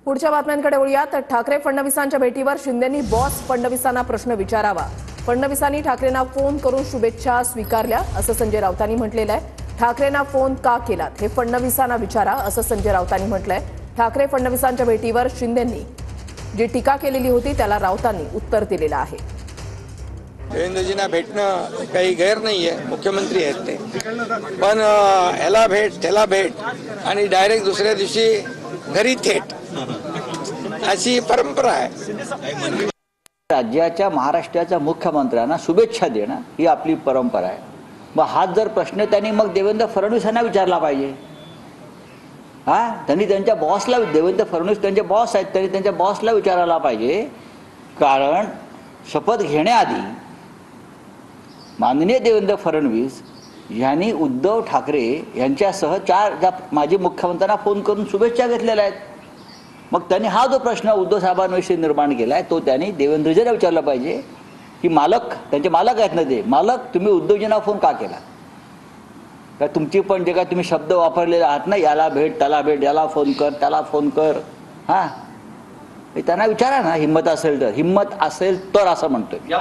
पुढच्या बातम्यांकडे वळूया तर ठाकरे फडणवीसांच्या भेटीवर शिंदेंनी बॉस फडणवीसांना प्रश्न विचारावा। फडणवीसांनी ठाकरेंना फोन करून शुभेच्छा स्वीकारल्या असं संजय राऊतांनी म्हटलेलं आहे। ठाकरेंना फोन का केलात हे फडणवीसांना विचारा असं संजय राऊतांनी म्हटलंय। ठाकरे फडणवीसांच्या भेटीवर शिंदेंनी जी टीका केलेली होती त्याला राऊतांनी उत्तर दिलेलं आहे। देवेंद्रजींना भेटणं काही गैर नाहीये, मुख्यमंत्री आहेत ते, पण ह्याला भेट त्याला भेट आणि डायरेक्ट दुसऱ्या दिवशी घरी थेट अशी परंपरा आहे। राज्याच्या महाराष्ट्राच्या मुख्यमंत्र्यांना शुभेच्छा देणं ही आपली परंपरा आहे। मग हाच जर प्रश्न त्यांनी मग देवेंद्र फडणवीसांना विचारला पाहिजे। त्यांनी त्यांच्या बॉसला, देवेंद्र फडणवीस त्यांचे बॉस आहेत, त्यांनी त्यांच्या बॉसला विचारायला पाहिजे। कारण शपथ घेण्याआधी माननीय देवेंद्र फडणवीस यांनी उद्धव ठाकरे यांच्यासह 4 माजी मुख्यमंत्र्यांना फोन करून शुभेच्छा घेतलेल्या आहेत। मग त्यांनी हा जो प्रश्न उद्धव साहेबांविषयी निर्माण केला आहे तो त्यांनी देवेंद्रजींना विचारला पाहिजे की मालक, त्यांचे मालक आहेत ना ते, मालक तुम्ही उद्धवजींना फोन का केला? का तुमची पण जे काय तुम्ही शब्द वापरलेले आहात ना, याला भेट त्याला भेट, याला फोन कर त्याला फोन कर, त्यांना विचारा ना, हिम्मत असेल तर असं म्हणतोय।